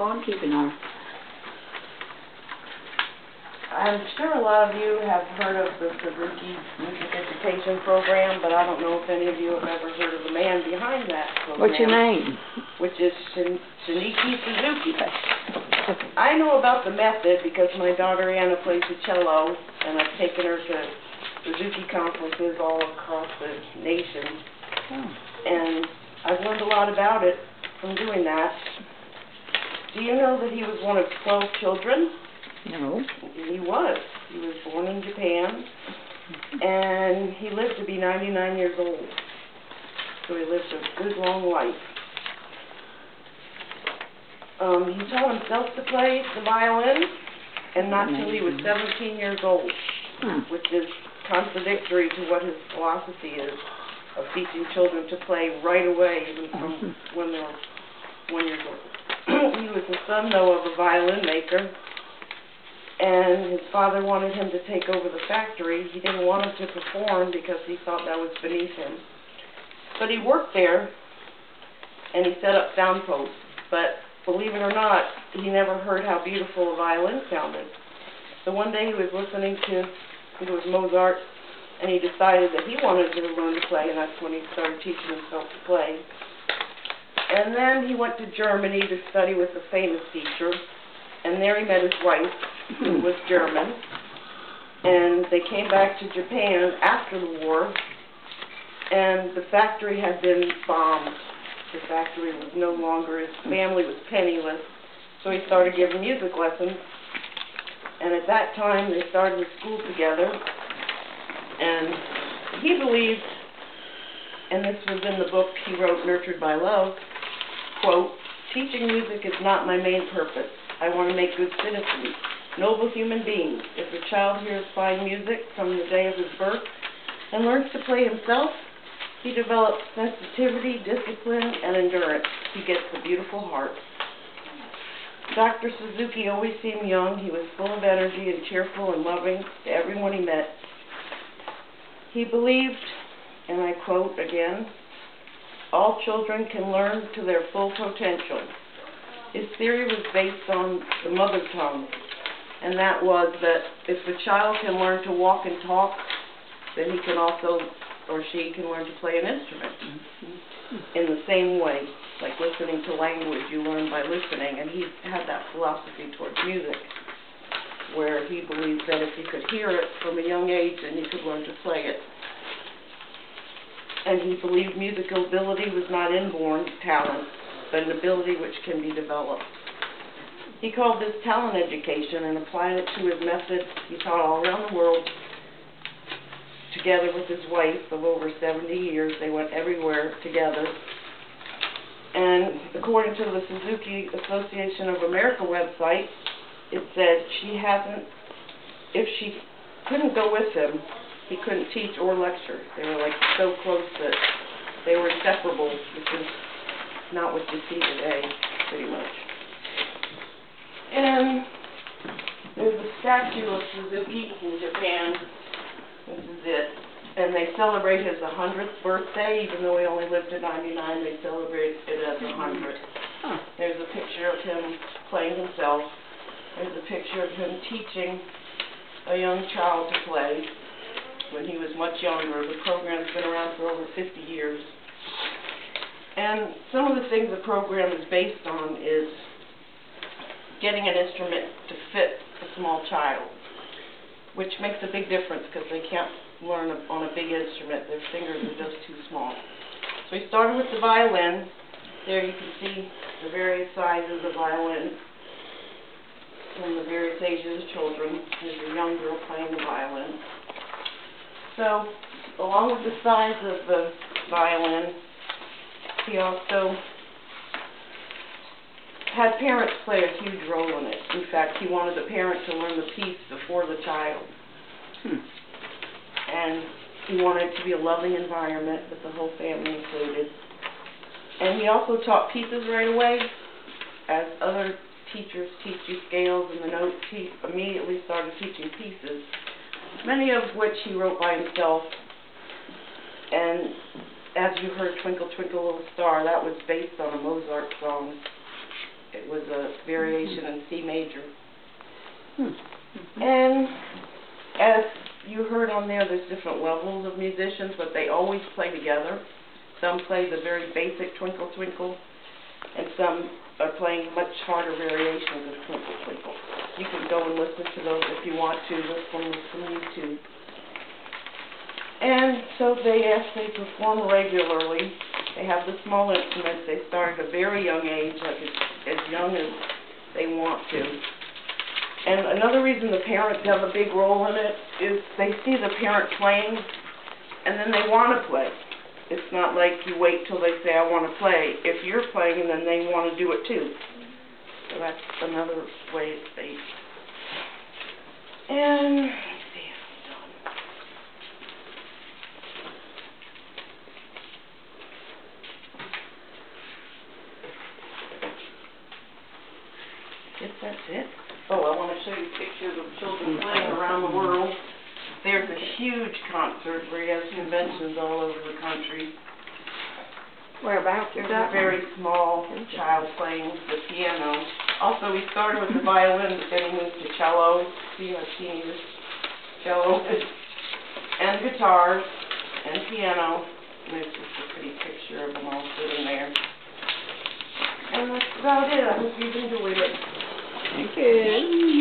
on keeping her? I'm sure a lot of you have heard of the Suzuki Music Education Program, but I don't know if any of you have ever heard of the man behind that program. What's your name? Which is Shinichi Suzuki. I know about the method because my daughter Anna plays the cello, and I've taken her to Suzuki conferences all across the nation. Oh. And I've learned a lot about it from doing that. Do you know that he was one of 12 children? No. He was. He was born in Japan, and he lived to be 99 years old. So he lived a good, long life. He taught himself to play the violin, and not till he was 17 years old, which is contradictory to what his philosophy is of teaching children to play right away, even from when they're 1 year old. He was the son, though, of a violin maker, and his father wanted him to take over the factory. He didn't want him to perform because he thought that was beneath him. But he worked there, and he set up sound posts. But believe it or not, he never heard how beautiful a violin sounded. So one day he was listening to, I think it was Mozart, and he decided that he wanted to learn to play, and that's when he started teaching himself to play. And then he went to Germany to study with a famous teacher, and there he met his wife, who was German, and they came back to Japan after the war, and the factory had been bombed. The factory was no longer, his family was penniless, so he started giving music lessons, and at that time they started a school together, and he believed, and this was in the book he wrote, Nurtured by Love, quote, "Teaching music is not my main purpose. I want to make good citizens, noble human beings. If a child hears fine music from the day of his birth and learns to play himself, he develops sensitivity, discipline, and endurance. He gets a beautiful heart." Dr. Suzuki always seemed young. He was full of energy and cheerful and loving to everyone he met. He believed, and I quote again, "All children can learn to their full potential." His theory was based on the mother tongue, and that was that if a child can learn to walk and talk, then he can also, or she can learn to play an instrument in the same way. Like listening to language, you learn by listening, and he had that philosophy towards music, where he believed that if you could hear it from a young age, then you could learn to play it. And he believed musical ability was not inborn talent, but an ability which can be developed. He called this talent education and applied it to his method he taught all around the world. Together with his wife of over 70 years, they went everywhere together. And according to the Suzuki Association of America website, it said if she couldn't go with him, he couldn't teach or lecture. They were like so close that they were inseparable, which is not what you see today, pretty much. And there's a statue of Suzuki in Japan. This is it. And they celebrate his 100th birthday, even though he only lived to 99, they celebrate it as 100. There's a picture of him playing himself. There's a picture of him teaching a young child to play when he was much younger. The program's been around for over 50 years. And some of the things the program is based on is getting an instrument to fit a small child, which makes a big difference because they can't learn on a big instrument. Their fingers are just too small. So he started with the violin. There you can see the various sizes of violin and the various ages of children. There's a young girl playing the violin. So along with the size of the violin, he also had parents play a huge role in it. In fact, he wanted the parent to learn the piece before the child. And he wanted it to be a loving environment with the whole family included. And he also taught pieces right away. As other teachers teach you scales and the notes, he immediately started teaching pieces, many of which he wrote by himself. And as you heard Twinkle, Twinkle, Little Star, that was based on a Mozart song. It was a variation in C major. Mm-hmm. And as you heard on there, there's different levels of musicians, but they always play together. Some play the very basic Twinkle Twinkle, and some are playing much harder variations of Twinkle Twinkle. You can go and listen to those if you want to. There's some from YouTube. And so they perform regularly. They have the small instruments. They start at a very young age, like as young as they want to. And another reason the parents have a big role in it is they see the parent playing, and then they want to play. It's not like you wait till they say, I want to play. If you're playing, then they want to do it too. So that's another way it's based. And let me see if I'm done. I guess that's it. Oh, I want to show you pictures of children playing around the world. There's a huge concert where he has conventions all over the country. Whereabouts is There's that? a very small child playing the piano. Also, he started with the violin, but then he moved to cello. See how teeny this cello is? And guitars, and piano. And there's just a pretty picture of them all sitting there. And that's about it. I hope you've enjoyed it. Thank you.